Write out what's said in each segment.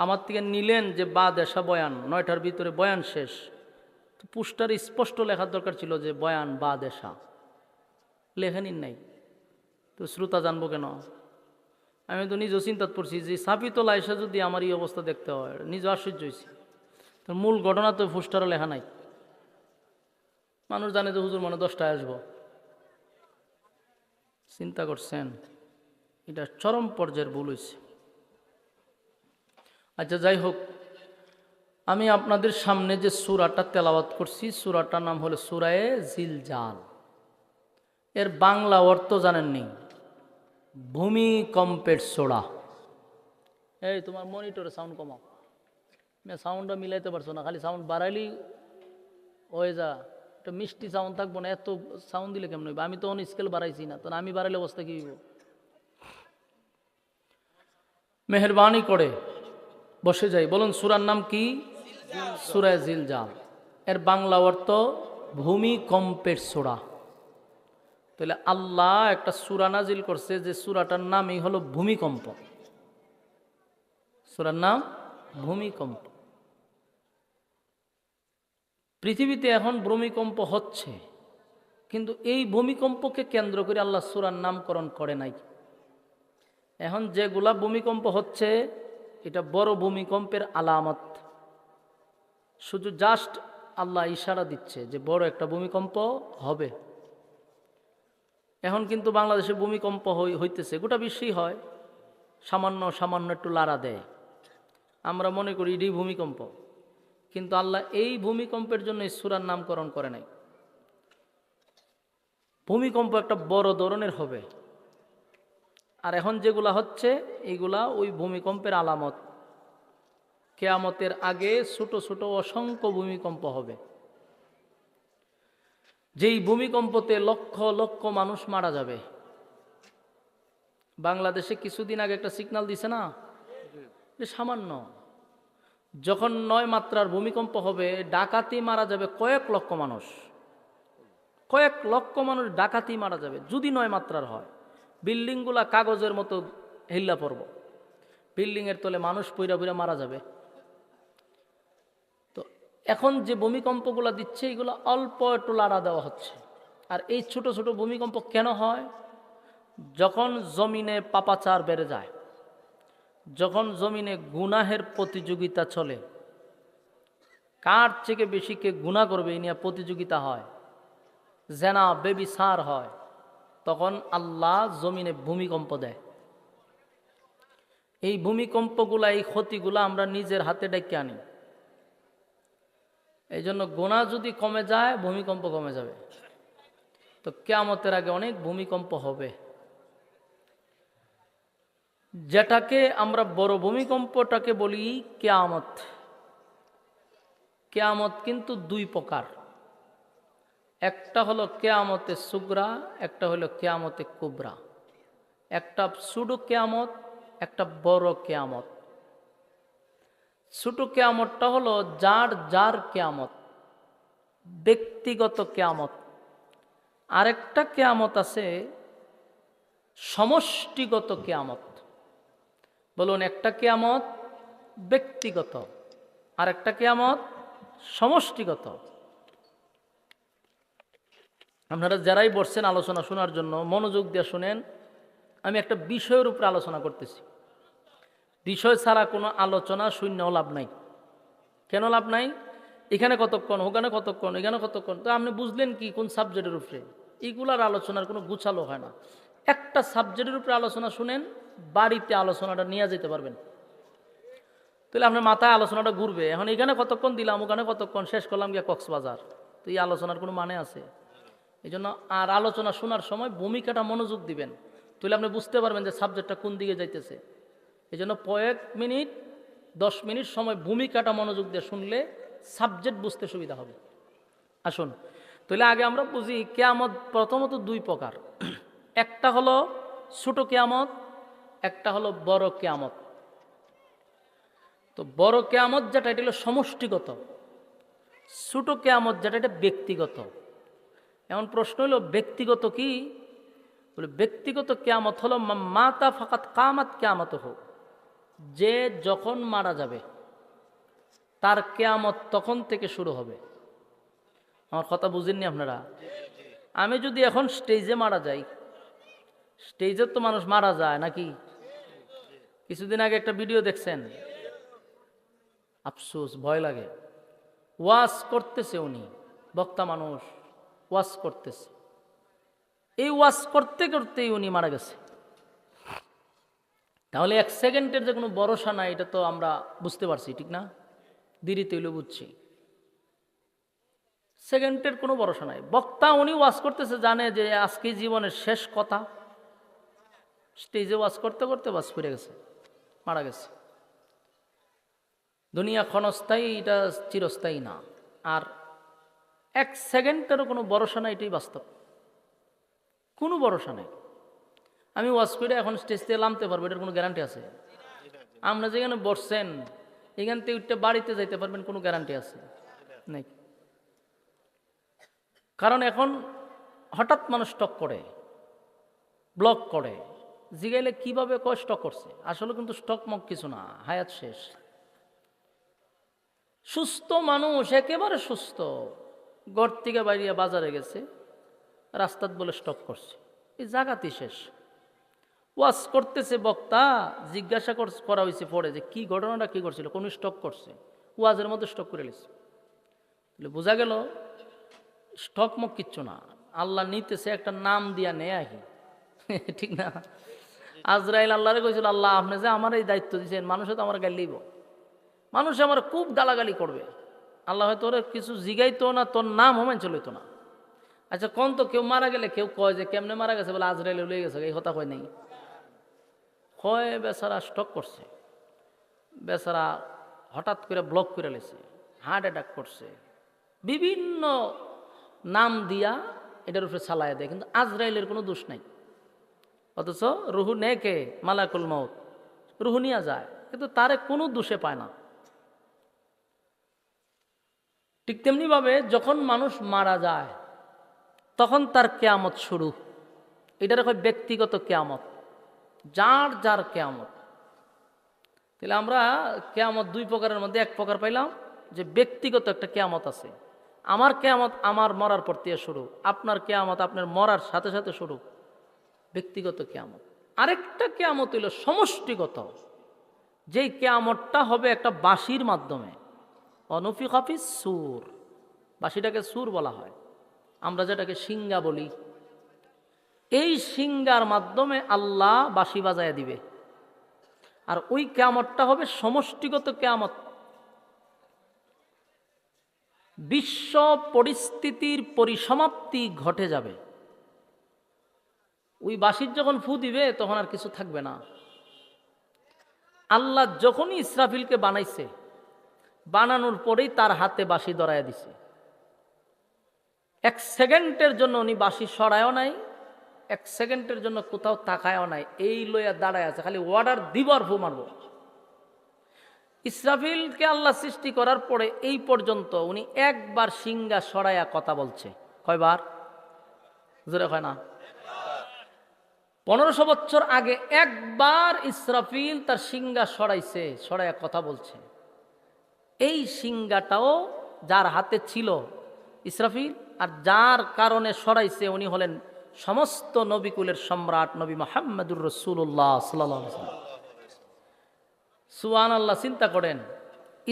আমার থেকে নিলেন যে বা দেশা বয়ান, 9টার ভিতরে বয়ান শেষ। তো পোস্টারে স্পষ্ট লেখার দরকার ছিল যে বয়ান বা দেশা, লেখেনিন নাই। তো শ্রোতা জানবো কেন? আমি তো নিজেও চিন্তা করছি যে সাবিতলা এসে যদি আমার এই অবস্থা দেখতে হয়, নিজে আশ্চর্য হয়েছি। তো মূল ঘটনা তো পোস্টারে লেখা নাই। মানুষ জানে যে হুজুর মানে 10টায় আসবো। চিন্তা করছেন, এটা চরম পর্যায়ের ভুল হয়েছে। আচ্ছা যাই হোক, আমি আপনাদের সামনে যে সূরাটা তেলাওয়াত করছি, সূরাটার নাম হলো সূরায়ে জিলজাল। এর বাংলা অর্থ জানেননি? ভূমিকম্পের সূরা। এই তোমার মনিটরে সাউন্ড কমাও, সাউন্ডটা মিলাইতে পারছো না, খালি সাউন্ড বাড়াইলেই হয়ে যা। একটা মিষ্টি সাউন্ড থাকবো না, এত সাউন্ড দিলে কেমন হইবে? আমি তো অন স্কেল বাড়াইছি না, তো আমি বাড়াইলে অবস্থা কি হইব? মেহরবানি করে বসে যাই, বলুন সূরার নাম কি? সূরা জিলজাল। এর বাংলা অর্থ ভূমিকম্পের সূরা। তাহলে আল্লাহ একটা সূরা নাজিল করছে যে সূরাটার নামই হলো ভূমিকম্প। সূরার নাম ভূমিকম্প। পৃথিবীতে এখন ভূমিকম্প হচ্ছে, কিন্তু এই ভূমিকম্পকে কেন্দ্র করে আল্লাহ সূরার নামকরণ করে নাই। এখন যেগুলা ভূমিকম্প হচ্ছে এটা বড় ভূমিকম্পের আলামত, শুধু জাস্ট আল্লাহ ইশারা দিচ্ছে যে বড় একটা ভূমিকম্প হবে। এখন কিন্তু বাংলাদেশে ভূমিকম্প হইতেছে, গোটা বিশ্বেই হয়, সামান্য সামান্য একটু লাড়া দেয়, আমরা মনে করি এটাই ভূমিকম্প। কিন্তু আল্লাহ এই ভূমিকম্পের জন্য এই সূরার নামকরণ করে নাই। ভূমিকম্প একটা বড় ধরনের হবে, আর এখন যেগুলা হচ্ছে এইগুলা ওই ভূমিকম্পের আলামত। কিয়ামতের আগে ছোট ছোট অসংখ্য ভূমিকম্প হবে, যেই ভূমিকম্পতে লক্ষ লক্ষ মানুষ মারা যাবে। বাংলাদেশে কিছুদিন আগে একটা সিগন্যাল দিছে না, যে সামান্য যখন 9 মাত্রার ভূমিকম্প হবে ডাকাতি মারা যাবে কয়েক লক্ষ মানুষ। কয়েক লক্ষ মানুষ ডাকাতি মারা যাবে যদি 9 মাত্রার হয়। বিল্ডিংগুলা কাগজের মতো হিল্লা পড়ব, বিল্ডিংয়ের তলে মানুষ পইরা পইরা মারা যাবে। তো এখন যে ভূমিকম্পগুলো দিচ্ছে এগুলো অল্প একটু লাড়া দেওয়া হচ্ছে। আর এই ছোট ছোট ভূমিকম্প কেন হয়? যখন জমিনে পাপাচার বেড়ে যায়, যখন জমিনে গুনাহের প্রতিযোগিতা চলে, কার থেকে বেশি কে গুনাহ করবে এই নিয়ে প্রতিযোগিতা হয়, জেনা বেবিচার হয়, তখন আল্লাহ জমিনে ভূমিকম্প দেয়। এই ভূমিকম্পগুলা, এই ক্ষতিগুলা আমরা নিজের হাতে ডেকে আনি। এই জন্য গুনাহ যদি কমে যায় ভূমিকম্প কমে যাবে। তো কিয়ামতের আগে অনেক ভূমিকম্প হবে, যেটাকে আমরা বড় ভূমিকম্পটাকে বলি কিয়ামত। কিয়ামত কিন্তু 2 প্রকার, একটা হলো কিয়ামতে সুগরা, একটা হলো কিয়ামতে কুবরা। একটা ছোট কিয়ামত, একটা বড় কিয়ামত। ছোট কিয়ামতটা হলো যার যার কিয়ামত, ব্যক্তিগত কিয়ামত। আরেকটা কিয়ামত আছে সমষ্টিগত কিয়ামত। বলুন, একটা কিয়ামত ব্যক্তিগত, আরেকটা কিয়ামত সমষ্টিগত। আপনারা যারাই বসছেন আলোচনা শোনার জন্য মনোযোগ দিয়ে শুনেন। আমি একটা বিষয়ের উপরে আলোচনা করতেছি, বিষয় ছাড়া কোনো আলোচনা শূন্যও লাভ নাই। কেন লাভ নাই? এখানে কতক্ষণ, ওখানে কতক্ষণ, এখানে কতক্ষণ, তো আপনি বুঝলেন কি কোন সাবজেক্টের উপরে? এইগুলার আলোচনার কোনো গুছালো হয় না। একটা সাবজেক্টের উপরে আলোচনা শুনেন, বাড়িতে আলোচনাটা নিয়ে যেতে পারবেন, তাহলে আপনার মাথায় আলোচনাটা ঘুরবে। এখন এখানে কতক্ষণ দিলাম, ওখানে কতক্ষণ, শেষ করলাম গিয়া কক্সবাজার, তো এই আলোচনার কোনো মানে আছে? এই জন্য আর আলোচনা শোনার সময় ভূমিকাটা মনোযোগ দিবেন, তাহলে আপনি বুঝতে পারবেন যে সাবজেক্টটা কোন দিকে যাইতেছে। এই জন্য কয়েক মিনিট 10 মিনিট সময় ভূমিকাটা মনোযোগ দিয়ে শুনলে সাবজেক্ট বুঝতে সুবিধা হবে। আসুন তাহলে আগে আমরা বুঝি কিয়ামত প্রথমত 2 প্রকার, একটা হলো ছোট কিয়ামত, একটা হলো বড় কিয়ামত। তো বড় কিয়ামত যেটা এটা হলো সমষ্টিগত, ছোট কিয়ামত যেটা এটা ব্যক্তিগত। এখন প্রশ্ন হলো ব্যক্তিগত কি? বলে ব্যক্তিগত কিয়ামত হলো মাতা ফাকাত কামাত কিয়ামত হোক, যে যখন মারা যাবে তার কিয়ামত তখন থেকে শুরু হবে। আমার কথা বুঝেননি আপনারা? আমি যদি এখন স্টেজে মারা যাই, স্টেজে তো মানুষ মারা যায় নাকি? কিছুদিন আগে একটা ভিডিও দেখছেন, আফসোস, ভয় লাগে। ওয়াজ করতেছে উনি, বক্তা মানুষ ওয়াজ করতেছে, এই ওয়াজ করতে করতেই উনি মারা গেছে। তাহলে 1 সেকেন্ডের যে কোনো ভরসা নাই, এটা তো আমরা বুঝতে পারছি, ঠিক না? দেরিতে হইলে বুঝছি, সেকেন্ডের কোনো ভরসা নাই। বক্তা উনি ওয়াজ করতেছে, জানে যে আজকে জীবনের শেষ কথা, স্টেজে ওয়াজ করতে করতে ওয়াজ করে গেছে, মারা গেছে। দুনিয়া ক্ষণস্থায়ী, এটা চিরস্থায়ী না। আর 1 সেকেন্ডেরও কোনো ভরসা নাই, এটাই বাস্তব, কোনো ভরসা নাই। আমি ওয়াজ করে এখন স্টেজ থেকে নামতে পারবো, এটার কোনো গ্যারান্টি আছে? আমরা যেখানে বসছেন এখান থেকে উঠতে বাড়িতে যাইতে পারবেন, কোনো গ্যারান্টি আছে নাই? কারণ এখন হঠাৎ মানুষ স্টক করে, ব্লক করে, জিগাইলে কিভাবে কয় স্টক করছে, আসলে কিন্তু স্টক মক কিছু না, হায়াত শেষ। সুস্থ মানুষ, একেবারে সুস্থ, ঘর থেকে বাইরে বাজারে গেছে, রাস্তাত বলে স্টক করছে, এই জায়গাতেই শেষ। ওয়াজ করতেছে বক্তা, জিজ্ঞাসা করা হয়েছে পরে যে কি ঘটনাটা কি করছিল, কোন স্টক করছে, ওয়াজের মধ্যে স্টক করে লিছে। বোঝা গেল স্টক মুখ কিচ্ছু না, আল্লাহ নিতেছে, একটা নাম দিয়া নেয় আহি ঠিক না? আজরাইল আল্লাহরে কইছিল, আল্লাহ আপনি যে আমার এই দায়িত্ব দিয়েছেন, মানুষে তো আমার গালি লইব, মানুষ আমার খুব গালাগালি করবে, আল্লাহ হয়তো ওরা কিছু জিগাইতো না, তোর নাম হোমেন চলিত না। আচ্ছা কোন তো কেউ মারা গেলে কেউ কয় যে কেমনে মারা গেছে, বলে আজরাইল লয়ে গেছে, এই কথা কয় নাই, কয় বেচারা স্টক করছে, বেচারা হঠাৎ করে ব্লক করে লেছে, হার্ট অ্যাটাক করছে, বিভিন্ন নাম দিয়া এটার উপরে চালায় দেয়, কিন্তু আজরাইলের কোনো দোষ নাই। অথচ রুহু নেকে মালাকুল মউত, রুহু নিয়ে যায়, কিন্তু তারে কোনো দোষে পায় না। ঠিক তেমনিভাবে যখন মানুষ মারা যায় তখন তার কেয়ামত শুরু। এটার হয় ব্যক্তিগত কেয়ামত, যার যার কেয়ামত। তাহলে আমরা কেয়ামত 2 প্রকারের মধ্যে 1 প্রকার পাইলাম, যে ব্যক্তিগত একটা কেয়ামত আছে। আমার কেয়ামত আমার মরার পর থেকে শুরু, আপনার কেয়ামত আপনার মরার সাথে সাথে শুরু, ব্যক্তিগত কেয়ামত। আরেকটা কেয়ামত হইল সমষ্টিগত, যেই কেয়ামতটা হবে একটা বাঁশির মাধ্যমে, অনুফিখা ফিস সূর, বাঁশিটাকে সুর বলা হয়, আমরা যেটাকে সিঙ্গা বলি। এই সিঙ্গার মাধ্যমে আল্লাহ বাঁশি বাজায় দিবে, আর ওই কেয়ামতটা হবে সমষ্টিগত কেয়ামত। বিশ্ব পরিস্থিতির পরিসমাপ্তি ঘটে যাবে। ওই বাঁশির যখন ফু দিবে তখন আর কিছু থাকবে না। আল্লাহ যখনই ইসরাফিলকে বানাইছে, বানানোর পরেই তার হাতে বাঁশি ধরাইয়া দিছে। 1 সেকেন্ডের জন্য উনি বাঁশি সরায়ও নাই, 1 সেকেন্ডের জন্য কোথাও তাকায়ও নাই, এই লইয়া দাঁড়ায় আছে, খালি অর্ডার দিব আর ফু মারব। ইসরাফিলকে আল্লাহ সৃষ্টি করার পরে এই পর্যন্ত উনি একবার সিঙ্গা সরাইয়া কথা বলছে, কয়বার? জোরে হয় না? 1500 বছর আগে একবার ইসরাফিল তার সিঙ্গা সরাইছে, সরাইয়া কথা বলছে। এই সিঙ্গাটাও যার হাতে ছিল ইসরাফিল, আর যার কারণে সরাইছে উনি হলেন সমস্ত নবিকুলের সম্রাট নবী মুহাম্মদুর রাসূলুল্লাহ সাল্লাল্লাহু আলাইহি ওয়াসাল্লাম। সুবহানাল্লাহ। চিন্তা করেন,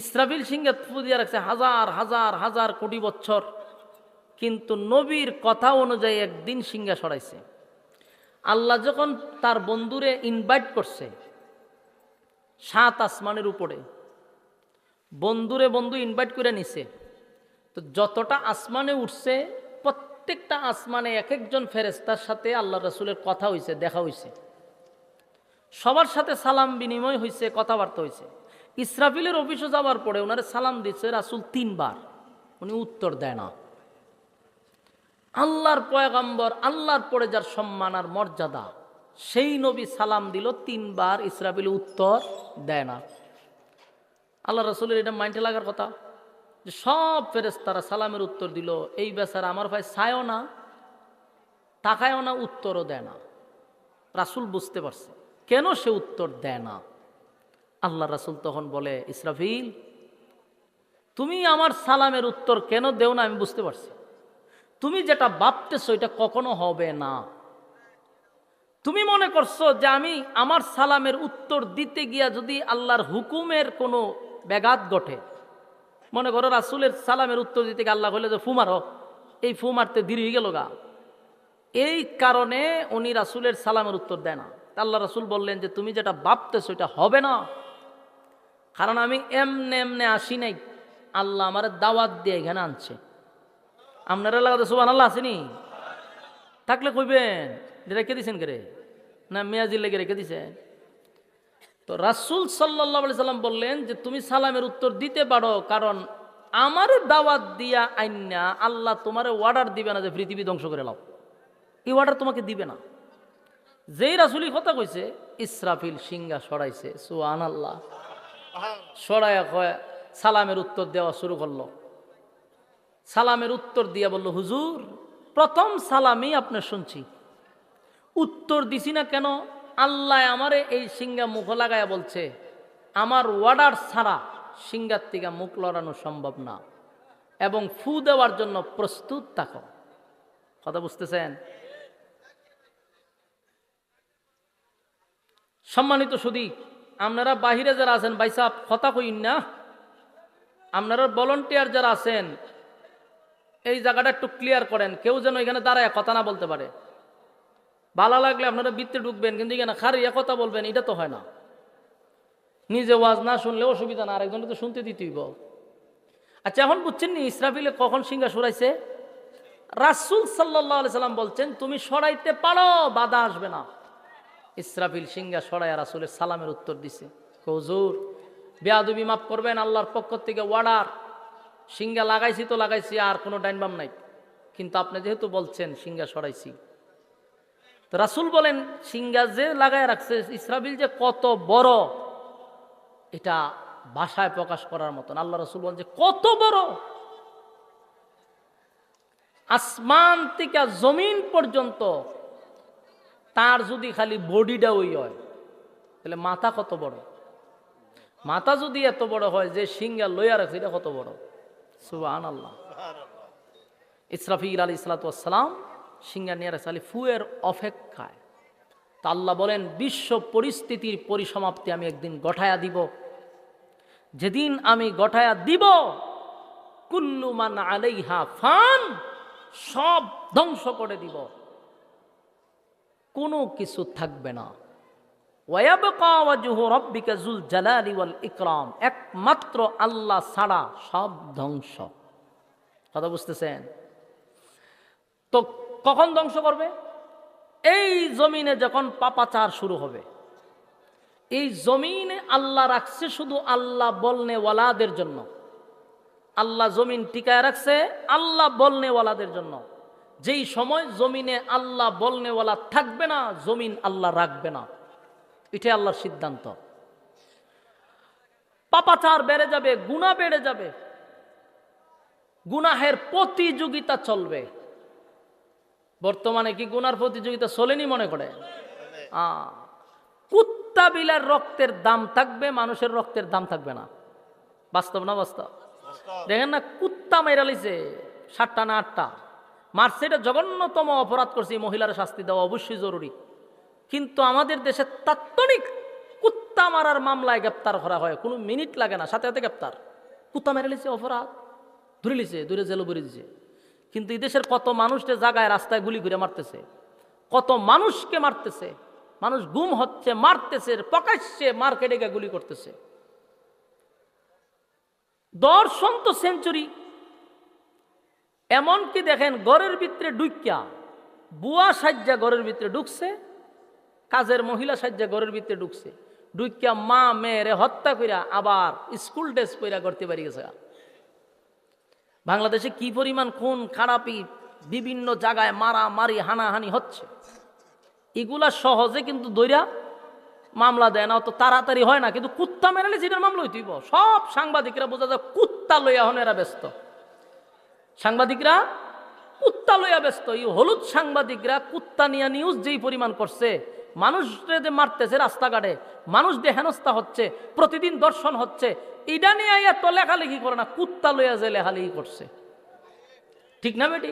ইসরাফিল সিঙ্গে ফু দিয়ে রাখছে হাজার হাজার হাজার কোটি বছর, কিন্তু নবীর কথা অনুযায়ী একদিন সিঙ্গা সরাইছে। আল্লাহ যখন তার বন্ধুরে ইনভাইট করছে 7 আসমানের উপরে, বন্ধুরে বন্ধু ইনভাইট করে নিছে, তো যতটা আসমানে উঠছে প্রত্যেকটা আসমানে এক একজন ফেরেশতার সাথে আল্লাহ রাসূলের কথা হইছে, দেখা হইছে, সবার সাথে সালাম বিনিময় হইছে, কথাবার্তা হইছে। ইসরাফিলের অফিসে যাওয়ার পরে ওনারে সালাম দিচ্ছে রাসূল 3 বার, উনি উত্তর দেয় না। আল্লাহর পয়গম্বর, আল্লাহর পরে যার সম্মান আর মর্যাদা, সেই নবী সালাম দিল 3 বার, ইসরাফিল উত্তর দেয় না। আল্লাহ রাসূলের এটা মাইন্ডে লাগার কথা যে সব ফেরেশতারা সালামের উত্তর দিল, এই বেচারা আমার ভাই চায়ও না, তাকায়ও না, উত্তরও দেয় না। রাসূল বুঝতে পারছে কেন সে উত্তর দেয় না। আল্লাহ রাসূল তখন বলে, ইসরাফিল, তুমি আমার সালামের উত্তর কেন দেও না আমি বুঝতে পারছি। তুমি যেটা ভাবতেছো এটা কখনো হবে না। তুমি মনে করছো যে আমি আমার সালামের উত্তর দিতে গিয়া যদি আল্লাহর হুকুমের কোনো ব্যাঘাত ঘটে, মনে করো রাসূলের সালামের উত্তর দিতে গিয়ে আল্লাহ বলে যে ফু মারো, এই ফু মারতে দেরি হয়ে গেল গা, এই কারণে উনি রাসূলের সালামের উত্তর দেয় না। আল্লাহ রাসূল বললেন যে তুমি যেটা ভাবতেছো এটা হবে না, কারণ আমি এমনে এমনে আসি নাই, আল্লাহ আমার দাওয়াত দিয়ে এখানে আনছে। আপনারা লাগাতে সুবহানাল্লাহ আসেনি? থাকলে কইবেন রেখে দিছেন কে রে, না মেয়াজির লেগে রেখে দিছেন? তো রাসূল সাল্লাল্লাহু আলাইহি সাল্লাম বললেন যে তুমি সালামের উত্তর দিতে পারো, কারণ আমার দাওয়াত দিয়া আইনা আল্লাহ তোমার অর্ডার দিবে না যে পৃথিবী ধ্বংস করে লাও, এই অর্ডার তোমাকে দিবে না। যেই রাসূলই কথা কইছে, ইসরাফিল সিংহা সরাইছে, সুবহানাল্লাহ। সরাইয়া কয় সালামের উত্তর দেওয়া শুরু করলো। সালামের উত্তর দিয়া বলল, হুজুর প্রথম সালামই আপনার শুনছি, উত্তর দিছি না কেন? আল্লাহ আমারে এই সিংহা মুখ লাগায়া বলছে আমার অর্ডার ছাড়া সিংহার থেকে মুখ লড়ানো সম্ভব না, এবং ফু দেওয়ার জন্য প্রস্তুত থাকো। কথা বুঝতেছেন? সম্মানিত সুধী, আপনারা বাহিরে যারা আছেন ভাই সাহেব কথা কইন না, আপনারা ভলান্টিয়ার যারা আছেন এই জায়গাটা একটু ক্লিয়ার করেন, কেউ যেন এখানে দাঁড়ায় কথা না বলতে পারে। ভালো লাগলে আপনারা বৃত্তে ঢুকবেন, কিন্তু এখানে খারিয়া কথা বলবেন এটা তো হয় না। নিজে ওয়াজ না শুনলে অসুবিধা না, আরেকজনকে তো শুনতে দিতেই বল। আচ্ছা এখন বুঝছেন নি ইসরাফিলে কখন সিংহা সরাইছে? রাসূল সাল্লাল্লাহু আলাইহি সাল্লাম বলছেন তুমি সরাইতে পারো, বাধা আসবে না। ইসরাফিল সিংহা সরাইয়া রাসূলের সালামের উত্তর দিছে। হুজুর বেয়াদবি মাফ করবেন, আল্লাহর পক্ষ থেকে অর্ডার, সিংহা লাগাইছি তো লাগাইছি, আর কোনো ডাইনবাম নাই, কিন্তু আপনি যেহেতু বলছেন সিংহা সরাইছি। তো রাসূল বলেন সিংহা যে লাগায় রাখছে ইসরাফিল যে কত বড় এটা ভাষায় প্রকাশ করার মতন। আল্লাহ রাসূল বলেন যে কত বড়, আসমান থেকে জমিন পর্যন্ত তার যদি খালি বডিটা ওই হয় তাহলে মাথা কত বড়, মাথা যদি এত বড় হয় যে সিংহা লইয়া রাখছে এটা কত বড়। সুবহানাল্লাহ। ইসরাফিল আলাইহিস সালাতু ওয়াস সালাম সিংহা নিয়ে রাখছে ফুয়ের অপেক্ষায়। তা আল্লাহ বলেন বিশ্ব পরিস্থিতির পরিসমাপ্তি আমি একদিন গঠায়া দিব, যেদিন আমি গঠায়া দিব কুল্লু মান আলাইহা ফান, সব ধ্বংস করে দিব, কোনো কিছু থাকবে না। ওয়ায়াবকা ওয়াজহু রাব্বিকা যুল জালালি ওয়াল ইকরাম, একমাত্র আল্লাহ ছাড়া সব ধ্বংস। কথা বুঝতেছেন? তো কখন ধ্বংস করবে? এই জমিনে যখন পাপাচার শুরু হবে। এই জমিনে আল্লাহ রাখছে শুধু আল্লাহ বলনেওয়ালাদের জন্য। আল্লাহ জমিন টিকায় রাখছে আল্লাহ বলনেওয়ালাদের জন্য। যেই সময় জমিনে আল্লাহ বলনেওয়ালা থাকবে না, জমিন আল্লাহ রাখবে না, এটাই আল্লাহর সিদ্ধান্ত। পাপাচার বেড়ে যাবে, গুনাহ বেড়ে যাবে, গুনাহের প্রতিযোগিতা চলবে। বর্তমানে কি গুনার প্রতিযোগিতা চলেনি মনে করে? কুত্তা বিলার রক্তের দাম থাকবে, মানুষের রক্তের দাম থাকবে না। বাস্তব না বাস্তব? দেখেন না, কুত্তা মেরা লিছে 7টা না 8টা মারছে, এটা জঘন্যতম অপরাধ করছে, মহিলার শাস্তি দেওয়া অবশ্যই জরুরি। কিন্তু আমাদের দেশে তাৎক্ষণিক কুত্তা মারার মামলায় গ্রেপ্তার করা হয়, কোনো মিনিট লাগে না, সাথে সাথে গ্রেপ্তার। কুত্তা মেরে লিছে, অপরাধ, ধরে লিছে, ধরে জেলে ভরে দিছে। কিন্তু এই দেশের কত মানুষকে জায়গায় রাস্তায় গুলি করে মারতেছে, কত মানুষকে মারতেছে, মানুষ গুম হচ্ছে, মারতেছে, প্রকাশ্যে মার্কেটে গিয়ে গুলি করতেছে। দর্শন তো সেঞ্চুরি। এমনকি দেখেন ঘরের ভিতরে ঢুকিয়া বুয়া সাজ্জা ঘরের ভিতরে ঢুকছে, কাজের মহিলা সাজ্জা ঘরের ভিতরে ঢুকছে, ঢুকিয়া মা মেয়েরে হত্যা কইরা আবার স্কুল ড্রেস কইরা করতে পারি গেছে। বাংলাদেশে কি পরিমাণ খুন খারাপি, বিভিন্ন জায়গায় মারামারি হানাহানি হচ্ছে, এগুলা সহজে কিন্তু দইরা মামলা দেয় না, অত তাড়াতাড়ি হয় না। কিন্তু কুত্তা মেরালে যেটার মামলা হইতেইব। সব সাংবাদিকরা বোঝা যায় কুত্তা লইয়া হন এরা ব্যস্ত, সাংবাদিকরা কুত্তা লইয়া ব্যস্ত। এই হলুদ সাংবাদিকরা কুত্তা নিয়ে নিউজ যেই পরিমাণ করছে, মানুষরে যে মারতেছে রাস্তাঘাটে, মানুষ দিয়ে হেনস্থা হচ্ছে, প্রতিদিন দর্শন হচ্ছে, এটা নিয়ে এত লেখালেখি করে না, কুত্তা লইয়া যে লেখালেখি করছে। ঠিক না বেটি?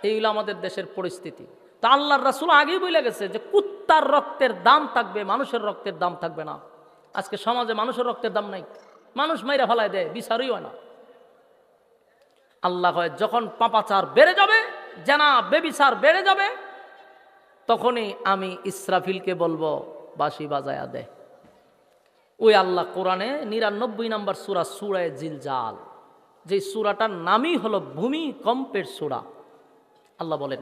এইগুলো আমাদের দেশের পরিস্থিতি। তা আল্লাহর রাসূল আগেই বলে গেছে যে কুত্তার রক্তের দাম থাকবে, মানুষের রক্তের দাম থাকবে না। আজকে সমাজে মানুষের রক্তের দাম নাই, মানুষ মাইরা ফেলায় দেয়, বিচারই হয় না। আল্লাহ হয় যখন পাপাচার বেড়ে যাবে, জানা বেবিচার বেড়ে যাবে, তখনই আমি ইসরাফিলকে বলবো বাঁশি বাজায়া দে। ওই আল্লাহ কোরআনে ৯৯ নম্বর সূরা, সূরা জিলজাল, যে সূরাটার নামই হলো ভূমিকম্পের সূরা। আল্লাহ বলেন